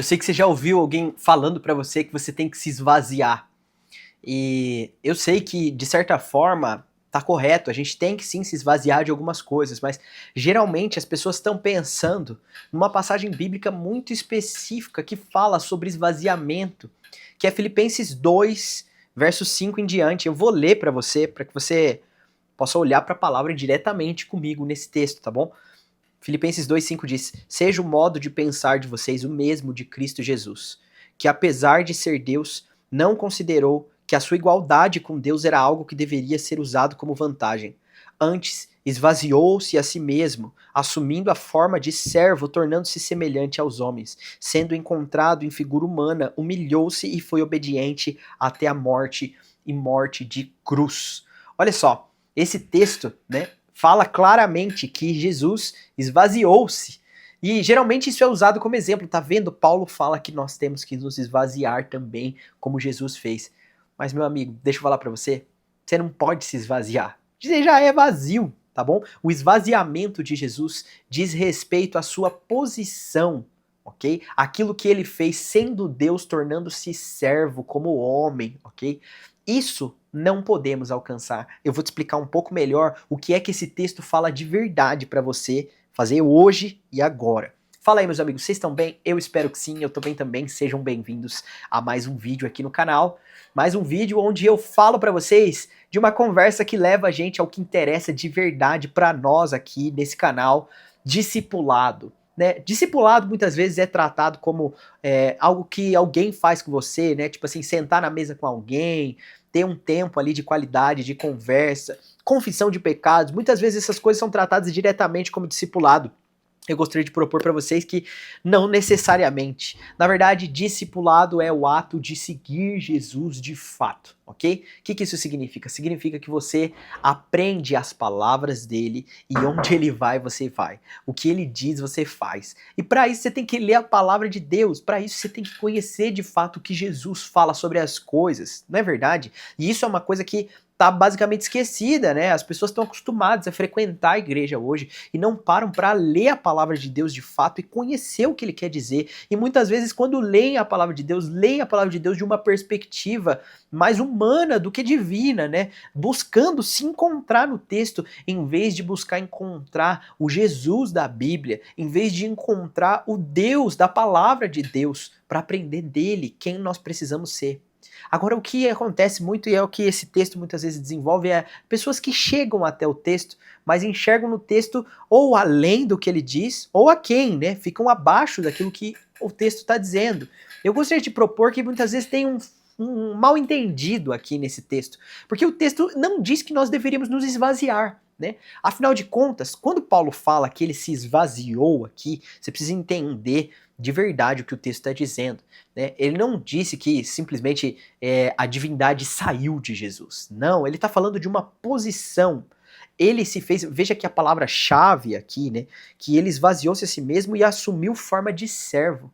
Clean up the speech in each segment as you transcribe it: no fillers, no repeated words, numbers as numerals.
Eu sei que você já ouviu alguém falando pra você que você tem que se esvaziar. E eu sei que, de certa forma, tá correto, a gente tem que sim se esvaziar de algumas coisas, mas geralmente as pessoas estão pensando numa passagem bíblica muito específica que fala sobre esvaziamento, que é Filipenses 2, verso 5 em diante. Eu vou ler pra você, para que você possa olhar para a palavra diretamente comigo nesse texto, tá bom? Filipenses 2,5 diz: Seja o modo de pensar de vocês o mesmo de Cristo Jesus, que apesar de ser Deus, não considerou que a sua igualdade com Deus era algo que deveria ser usado como vantagem. Antes, esvaziou-se a si mesmo, assumindo a forma de servo, tornando-se semelhante aos homens. Sendo encontrado em figura humana, humilhou-se e foi obediente até a morte e morte de cruz. Olha só, esse texto, né, fala claramente que Jesus esvaziou-se. E geralmente isso é usado como exemplo, tá vendo? Paulo fala que nós temos que nos esvaziar também, como Jesus fez. Mas, meu amigo, deixa eu falar pra você, você não pode se esvaziar. Você já é vazio, tá bom? O esvaziamento de Jesus diz respeito à sua posição, ok? Aquilo que ele fez sendo Deus, tornando-se servo como homem, ok? Isso não podemos alcançar. Eu vou te explicar um pouco melhor o que é que esse texto fala de verdade para você fazer hoje e agora. Fala aí, meus amigos, vocês estão bem? Eu espero que sim, eu tô bem também. Sejam bem-vindos a mais um vídeo aqui no canal. Mais um vídeo onde eu falo para vocês de uma conversa que leva a gente ao que interessa de verdade para nós aqui nesse canal, discipulado. Né? Discipulado muitas vezes é tratado como algo que alguém faz com você, né? Tipo assim, sentar na mesa com alguém, ter um tempo ali de qualidade, de conversa, confissão de pecados. Muitas vezes essas coisas são tratadas diretamente como discipulado. Eu gostaria de propor para vocês que não necessariamente. Na verdade, discipulado é o ato de seguir Jesus de fato, ok? O que isso significa? Significa que você aprende as palavras dele e onde ele vai, você vai. O que ele diz, você faz. E para isso você tem que ler a palavra de Deus. Para isso você tem que conhecer de fato o que Jesus fala sobre as coisas, não é verdade? E isso é uma coisa que tá basicamente esquecida, né? As pessoas estão acostumadas a frequentar a igreja hoje e não param para ler a palavra de Deus de fato e conhecer o que ele quer dizer. E muitas vezes, quando leem a palavra de Deus de uma perspectiva mais humana do que divina, né? Buscando se encontrar no texto, em vez de buscar encontrar o Jesus da Bíblia, em vez de encontrar o Deus da palavra de Deus, para aprender dele quem nós precisamos ser. Agora, o que acontece muito e é o que esse texto muitas vezes desenvolve é pessoas que chegam até o texto, mas enxergam no texto ou além do que ele diz, ou aquém, né? Ficam abaixo daquilo que o texto está dizendo. Eu gostaria de propor que muitas vezes tem um mal entendido aqui nesse texto, porque o texto não diz que nós deveríamos nos esvaziar. Né? Afinal de contas, quando Paulo fala que ele se esvaziou aqui, você precisa entender de verdade o que o texto está dizendo. Né? Ele não disse que simplesmente a divindade saiu de Jesus. Não, ele está falando de uma posição. Ele se fez, veja que a palavra-chave aqui, né, que ele esvaziou-se a si mesmo e assumiu forma de servo.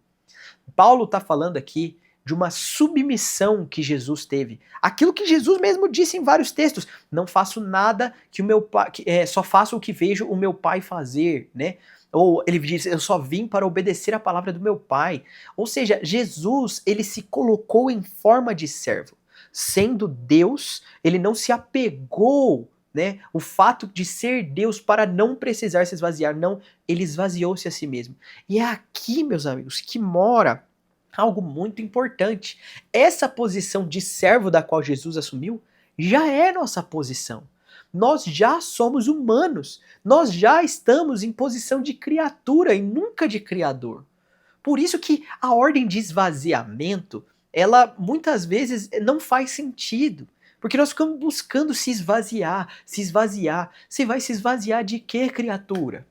Paulo está falando aqui de uma submissão que Jesus teve. Aquilo que Jesus mesmo disse em vários textos: não faço nada que o meu pai, só faço o que vejo o meu pai fazer, né? Ou ele diz: eu só vim para obedecer a palavra do meu pai. Ou seja, Jesus, ele se colocou em forma de servo. Sendo Deus, ele não se apegou, né, o fato de ser Deus para não precisar se esvaziar. Não, ele esvaziou-se a si mesmo. E é aqui, meus amigos, que mora algo muito importante. Essa posição de servo da qual Jesus assumiu já é nossa posição. Nós já somos humanos. Nós já estamos em posição de criatura e nunca de criador. Por isso que a ordem de esvaziamento, ela muitas vezes não faz sentido. Porque nós ficamos buscando se esvaziar, se esvaziar. Você vai se esvaziar de quê, criatura?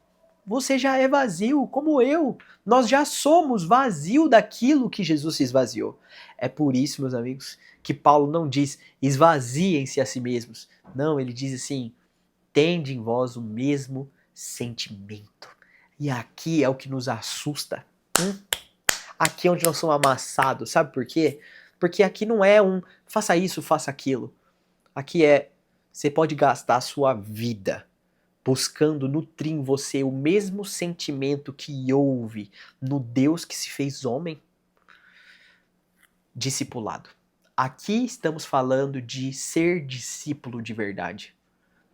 Você já é vazio, como eu. Nós já somos vazio daquilo que Jesus se esvaziou. É por isso, meus amigos, que Paulo não diz esvaziem-se a si mesmos. Não, ele diz assim: tende em vós o mesmo sentimento. E aqui é o que nos assusta. Aqui é onde nós somos amassados. Sabe por quê? Porque aqui não é um faça isso, faça aquilo. Aqui é você pode gastar a sua vida buscando nutrir em você o mesmo sentimento que houve no Deus que se fez homem. discipulado. Aqui estamos falando de ser discípulo de verdade.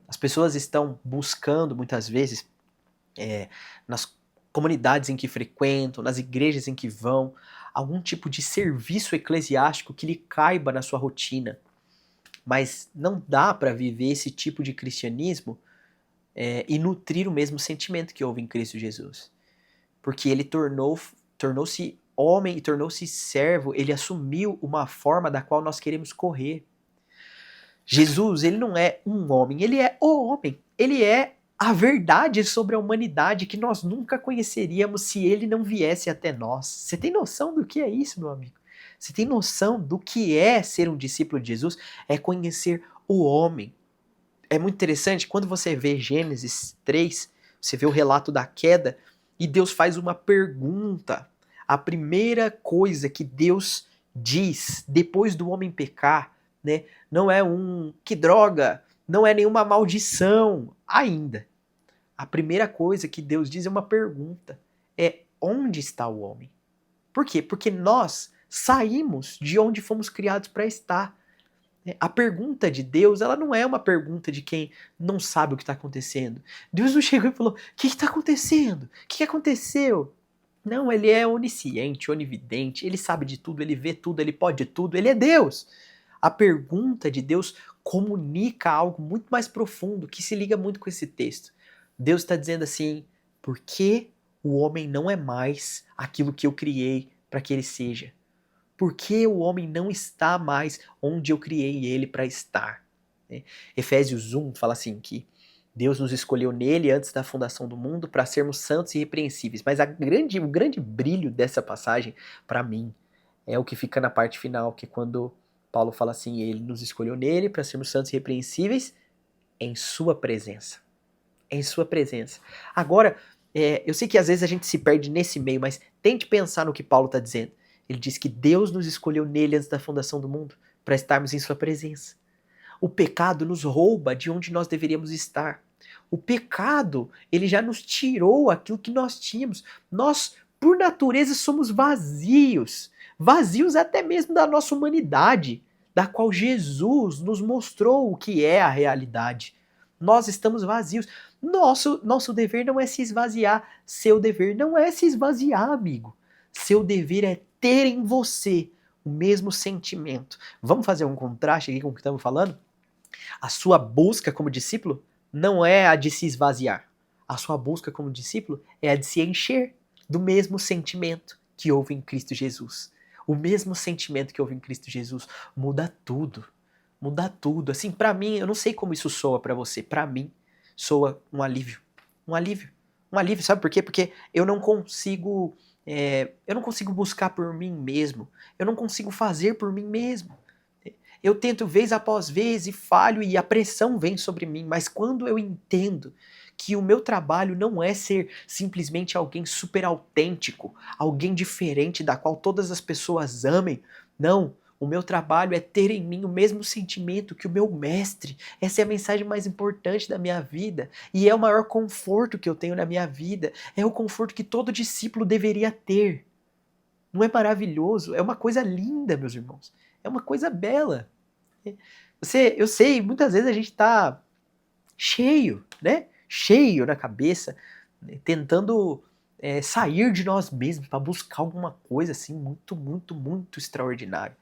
As pessoas estão buscando, muitas vezes, nas comunidades em que frequentam, nas igrejas em que vão, algum tipo de serviço eclesiástico que lhe caiba na sua rotina. Mas não dá para viver esse tipo de cristianismo e nutrir o mesmo sentimento que houve em Cristo Jesus. Porque ele tornou-se homem e tornou-se servo, ele assumiu uma forma da qual nós queremos correr. Jesus, ele não é um homem, ele é o homem. Ele é a verdade sobre a humanidade que nós nunca conheceríamos se ele não viesse até nós. Você tem noção do que é isso, meu amigo? Você tem noção do que é ser um discípulo de Jesus? É conhecer o homem. É muito interessante, quando você vê Gênesis 3, você vê o relato da queda, e Deus faz uma pergunta. A primeira coisa que Deus diz depois do homem pecar, né, não é que droga, não é nenhuma maldição ainda. A primeira coisa que Deus diz é uma pergunta. É onde está o homem? Por quê? Porque nós saímos de onde fomos criados para estar. A pergunta de Deus, ela não é uma pergunta de quem não sabe o que está acontecendo. Deus não chegou e falou, o que está acontecendo? O que aconteceu? Não, ele é onisciente, onividente, ele sabe de tudo, ele vê tudo, ele pode tudo, ele é Deus. A pergunta de Deus comunica algo muito mais profundo, que se liga muito com esse texto. Deus está dizendo assim, por que o homem não é mais aquilo que eu criei para que ele seja? Por que o homem não está mais onde eu criei ele para estar? Efésios 1 fala assim que Deus nos escolheu nele antes da fundação do mundo para sermos santos e irrepreensíveis. Mas o grande brilho dessa passagem, para mim, é o que fica na parte final, que é quando Paulo fala assim, ele nos escolheu nele para sermos santos e irrepreensíveis em sua presença. Em sua presença. Agora, eu sei que às vezes a gente se perde nesse meio, mas tente pensar no que Paulo está dizendo. Ele diz que Deus nos escolheu nele antes da fundação do mundo para estarmos em sua presença. O pecado nos rouba de onde nós deveríamos estar. O pecado, ele já nos tirou aquilo que nós tínhamos. Nós, por natureza, somos vazios. Vazios até mesmo da nossa humanidade, da qual Jesus nos mostrou o que é a realidade. Nós estamos vazios. Nosso dever não é se esvaziar. Seu dever não é se esvaziar, amigo. Seu dever é ter em você o mesmo sentimento. Vamos fazer um contraste aqui com o que estamos falando? A sua busca como discípulo não é a de se esvaziar. A sua busca como discípulo é a de se encher do mesmo sentimento que houve em Cristo Jesus. O mesmo sentimento que houve em Cristo Jesus muda tudo. Muda tudo. Assim, pra mim, eu não sei como isso soa pra você. Pra mim, soa um alívio. Um alívio. Um alívio, sabe por quê? Porque eu não consigo buscar por mim mesmo. Eu não consigo fazer por mim mesmo. Eu tento vez após vez e falho e a pressão vem sobre mim, mas quando eu entendo que o meu trabalho não é ser simplesmente alguém super autêntico, alguém diferente da qual todas as pessoas amem, não, o meu trabalho é ter em mim o mesmo sentimento que o meu mestre. Essa é a mensagem mais importante da minha vida e é o maior conforto que eu tenho na minha vida, é o conforto que todo discípulo deveria ter. Não é maravilhoso? É uma coisa linda, meus irmãos. É uma coisa bela. Eu sei, muitas vezes a gente está cheio, né? Cheio na cabeça, né? Tentando sair de nós mesmos para buscar alguma coisa assim muito, muito, muito extraordinária.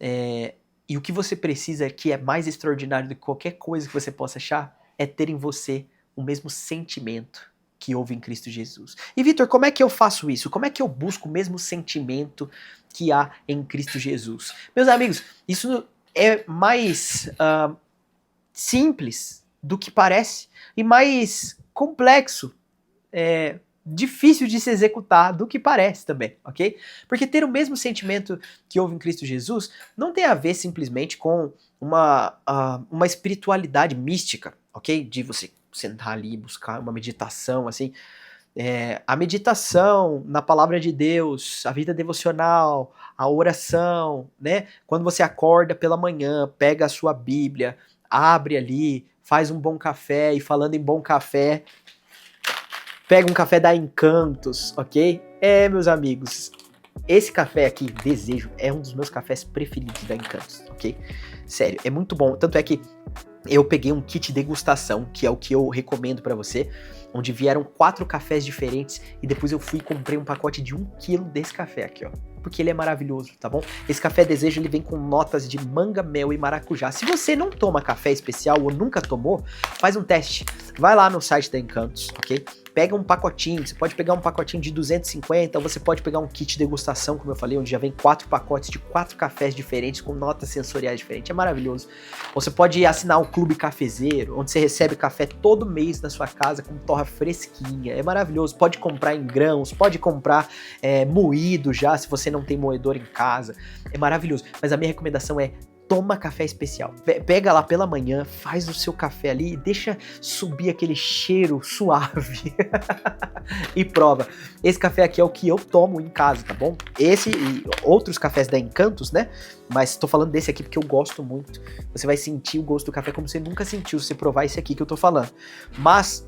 E o que você precisa, que é mais extraordinário do que qualquer coisa que você possa achar, é ter em você o mesmo sentimento que houve em Cristo Jesus. E Vitor, como é que eu faço isso? Como é que eu busco o mesmo sentimento que há em Cristo Jesus? Meus amigos, isso é mais simples do que parece e mais complexo, difícil de se executar do que parece também, ok? Porque ter o mesmo sentimento que houve em Cristo Jesus não tem a ver simplesmente com uma espiritualidade mística, ok? De você sentar ali e buscar uma meditação, assim. A meditação na palavra de Deus, a vida devocional, a oração, né? Quando você acorda pela manhã, pega a sua Bíblia, abre ali, faz um bom café, e falando em bom café, pega um café da Encantos, ok? Meus amigos, Esse café aqui, Desejo, é um dos meus cafés preferidos da Encantos, ok? Sério, é muito bom. Tanto é que eu peguei um kit degustação, que é o que eu recomendo pra você, onde vieram 4 cafés diferentes e depois eu fui e comprei um pacote de 1 quilo desse café aqui, ó. Porque ele é maravilhoso, tá bom? Esse café Desejo, ele vem com notas de manga, mel e maracujá. Se você não toma café especial ou nunca tomou, faz um teste. Vai lá no site da Encantos, ok? Pega um pacotinho, você pode pegar um pacotinho de 250, ou você pode pegar um kit degustação, como eu falei, onde já vem 4 pacotes de 4 cafés diferentes, com notas sensoriais diferentes, é maravilhoso. Ou você pode assinar um clube cafezeiro, onde você recebe café todo mês na sua casa, com torra fresquinha, é maravilhoso. Pode comprar em grãos, pode comprar moído já, se você não tem moedor em casa, é maravilhoso. Mas a minha recomendação é: toma café especial. Pega lá pela manhã, faz o seu café ali e deixa subir aquele cheiro suave e prova. Esse café aqui é o que eu tomo em casa, tá bom? Esse e outros cafés da Encantos, né? Mas tô falando desse aqui porque eu gosto muito. Você vai sentir o gosto do café como você nunca sentiu se você provar esse aqui que eu tô falando. Mas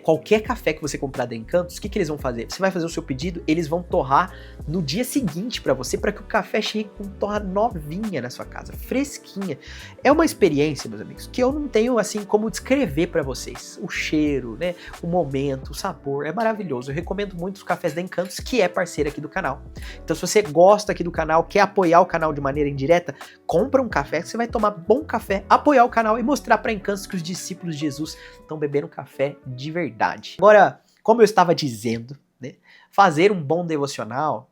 qualquer café que você comprar da Encantos, o que eles vão fazer? Você vai fazer o seu pedido, eles vão torrar no dia seguinte pra você, para que o café chegue com torra novinha na sua casa, fresquinha. É uma experiência, meus amigos, que eu não tenho assim como descrever pra vocês. O cheiro, né, o momento, o sabor, é maravilhoso. Eu recomendo muito os cafés da Encantos, que é parceira aqui do canal. Então, se você gosta aqui do canal, quer apoiar o canal de maneira indireta, compra um café, que você vai tomar bom café, apoiar o canal e mostrar pra Encantos que os discípulos de Jesus estão bebendo café de verdade. Agora, como eu estava dizendo, né, fazer um bom devocional,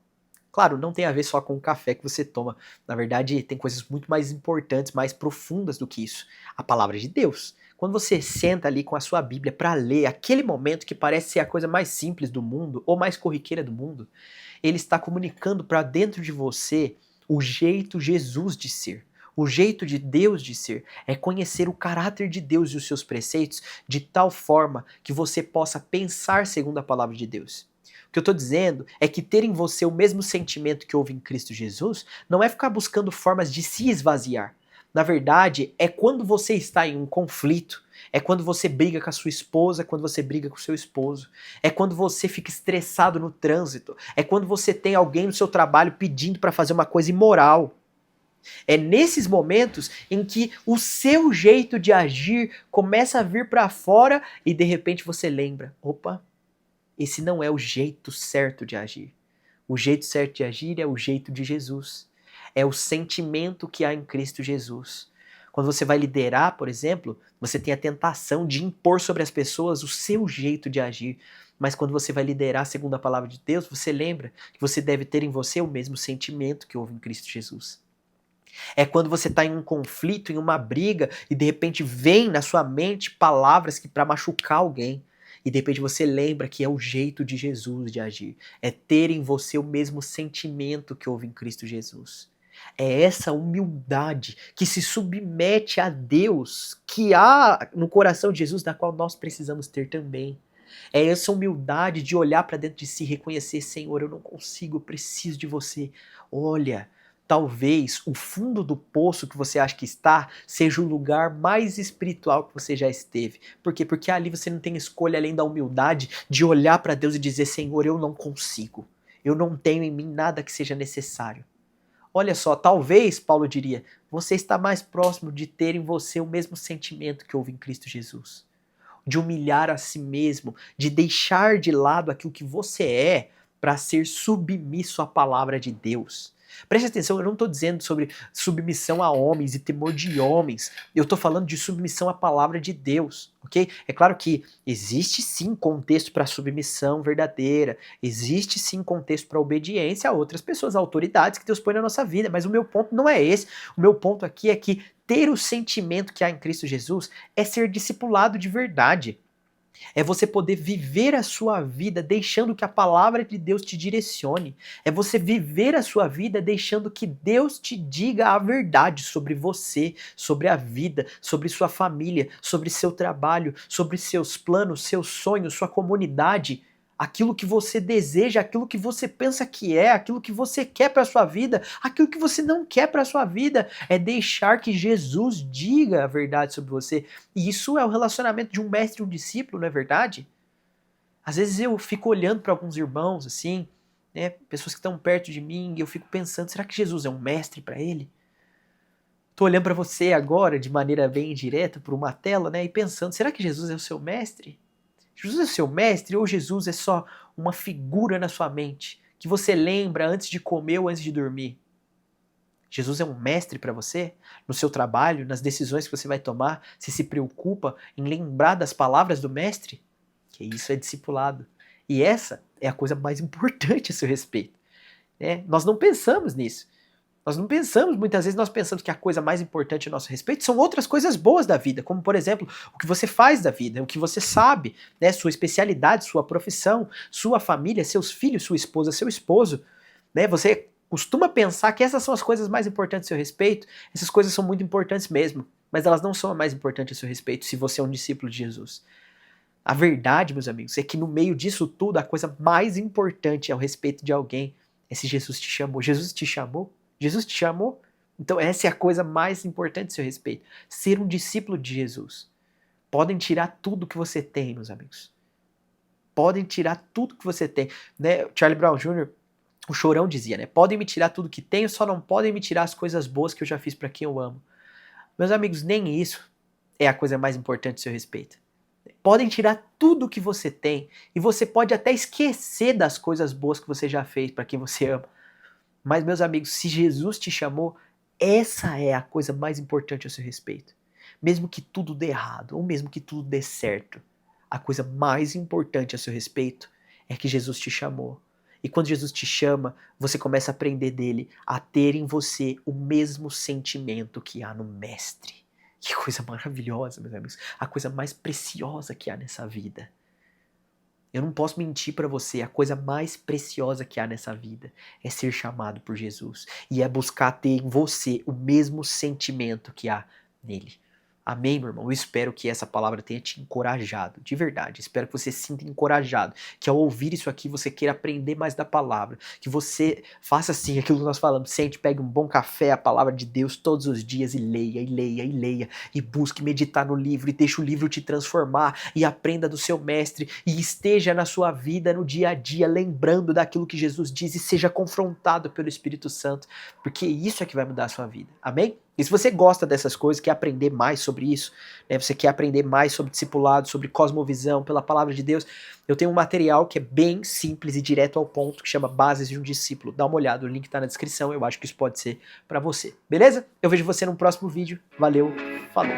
claro, não tem a ver só com o café que você toma. Na verdade, tem coisas muito mais importantes, mais profundas do que isso. A palavra de Deus. Quando você senta ali com a sua Bíblia para ler aquele momento que parece ser a coisa mais simples do mundo ou mais corriqueira do mundo, ele está comunicando para dentro de você o jeito Jesus de ser. O jeito de Deus de ser é conhecer o caráter de Deus e os seus preceitos de tal forma que você possa pensar segundo a palavra de Deus. O que eu estou dizendo é que ter em você o mesmo sentimento que houve em Cristo Jesus não é ficar buscando formas de se esvaziar. Na verdade, é quando você está em um conflito, é quando você briga com a sua esposa, é quando você briga com o seu esposo, é quando você fica estressado no trânsito, é quando você tem alguém no seu trabalho pedindo para fazer uma coisa imoral. É nesses momentos em que o seu jeito de agir começa a vir para fora e de repente você lembra: opa, esse não é o jeito certo de agir. O jeito certo de agir é o jeito de Jesus. É o sentimento que há em Cristo Jesus. Quando você vai liderar, por exemplo, você tem a tentação de impor sobre as pessoas o seu jeito de agir. Mas quando você vai liderar segundo a palavra de Deus, você lembra que você deve ter em você o mesmo sentimento que houve em Cristo Jesus. É quando você está em um conflito, em uma briga, e de repente vem na sua mente palavras que para machucar alguém. E de repente você lembra que é o jeito de Jesus de agir. É ter em você o mesmo sentimento que houve em Cristo Jesus. É essa humildade que se submete a Deus, que há no coração de Jesus, da qual nós precisamos ter também. É essa humildade de olhar para dentro de si e reconhecer: Senhor, eu não consigo, eu preciso de você. Olha, talvez o fundo do poço que você acha que está seja o lugar mais espiritual que você já esteve. Por quê? Porque ali você não tem escolha além da humildade de olhar para Deus e dizer: Senhor, eu não consigo. Eu não tenho em mim nada que seja necessário. Olha só, talvez, Paulo diria, você está mais próximo de ter em você o mesmo sentimento que houve em Cristo Jesus. De humilhar a si mesmo, de deixar de lado aquilo que você é para ser submisso à palavra de Deus. Preste atenção, eu não estou dizendo sobre submissão a homens e temor de homens. Eu estou falando de submissão à palavra de Deus, ok? É claro que existe sim contexto para submissão verdadeira, existe sim contexto para obediência a outras pessoas, a autoridades que Deus põe na nossa vida, mas o meu ponto não é esse. O meu ponto aqui é que ter o sentimento que há em Cristo Jesus é ser discipulado de verdade. É você poder viver a sua vida deixando que a palavra de Deus te direcione. É você viver a sua vida deixando que Deus te diga a verdade sobre você, sobre a vida, sobre sua família, sobre seu trabalho, sobre seus planos, seus sonhos, sua comunidade. Aquilo que você deseja, aquilo que você pensa que é, aquilo que você quer para sua vida, aquilo que você não quer para sua vida, é deixar que Jesus diga a verdade sobre você. E isso é o relacionamento de um mestre e um discípulo, não é verdade? Às vezes eu fico olhando para alguns irmãos assim, né? Pessoas que estão perto de mim, e eu fico pensando, será que Jesus é um mestre para ele? Tô olhando para você agora de maneira bem direta por uma tela, né, e pensando, será que Jesus é o seu mestre? Jesus é o seu mestre ou Jesus é só uma figura na sua mente que você lembra antes de comer ou antes de dormir? Jesus é um mestre para você? No seu trabalho, nas decisões que você vai tomar, você se preocupa em lembrar das palavras do mestre? Que isso é discipulado. E essa é a coisa mais importante a seu respeito, né? Nós não pensamos nisso. Nós não pensamos, muitas vezes nós pensamos que a coisa mais importante a nosso respeito são outras coisas boas da vida, como por exemplo, o que você faz da vida, o que você sabe, né, sua especialidade, sua profissão, sua família, seus filhos, sua esposa, seu esposo, né? Você costuma pensar que essas são as coisas mais importantes a seu respeito. Essas coisas são muito importantes mesmo, mas elas não são a mais importante a seu respeito se você é um discípulo de Jesus. A verdade, meus amigos, é que no meio disso tudo, a coisa mais importante ao respeito de alguém é se Jesus te chamou. Jesus te chamou? Jesus te chamou? Então essa é a coisa mais importante a seu respeito. Ser um discípulo de Jesus. Podem tirar tudo que você tem, meus amigos. Podem tirar tudo que você tem. Né? Charlie Brown Jr., o Chorão dizia, né? Podem me tirar tudo que tenho, só não podem me tirar as coisas boas que eu já fiz para quem eu amo. Meus amigos, nem isso é a coisa mais importante a seu respeito. Podem tirar tudo que você tem e você pode até esquecer das coisas boas que você já fez para quem você ama. Mas, meus amigos, se Jesus te chamou, essa é a coisa mais importante a seu respeito. Mesmo que tudo dê errado, ou mesmo que tudo dê certo, a coisa mais importante a seu respeito é que Jesus te chamou. E quando Jesus te chama, você começa a aprender dele a ter em você o mesmo sentimento que há no Mestre. Que coisa maravilhosa, meus amigos. A coisa mais preciosa que há nessa vida. Eu não posso mentir para você, a coisa mais preciosa que há nessa vida é ser chamado por Jesus e é buscar ter em você o mesmo sentimento que há nele. Amém, meu irmão? Eu espero que essa palavra tenha te encorajado, de verdade. Espero que você se sinta encorajado, que ao ouvir isso aqui você queira aprender mais da palavra, que você faça assim, aquilo que nós falamos, sente, pegue um bom café, a palavra de Deus todos os dias e leia, e leia, e leia, e busque meditar no livro, e deixe o livro te transformar, e aprenda do seu mestre, e esteja na sua vida, no dia a dia, lembrando daquilo que Jesus diz, e seja confrontado pelo Espírito Santo, porque isso é que vai mudar a sua vida. Amém? E se você gosta dessas coisas, quer aprender mais sobre isso, né, você quer aprender mais sobre discipulado, sobre cosmovisão, pela palavra de Deus, eu tenho um material que é bem simples e direto ao ponto, que chama Bases de um Discípulo. Dá uma olhada, o link tá na descrição, eu acho que isso pode ser para você. Beleza? Eu vejo você no próximo vídeo. Valeu, falou!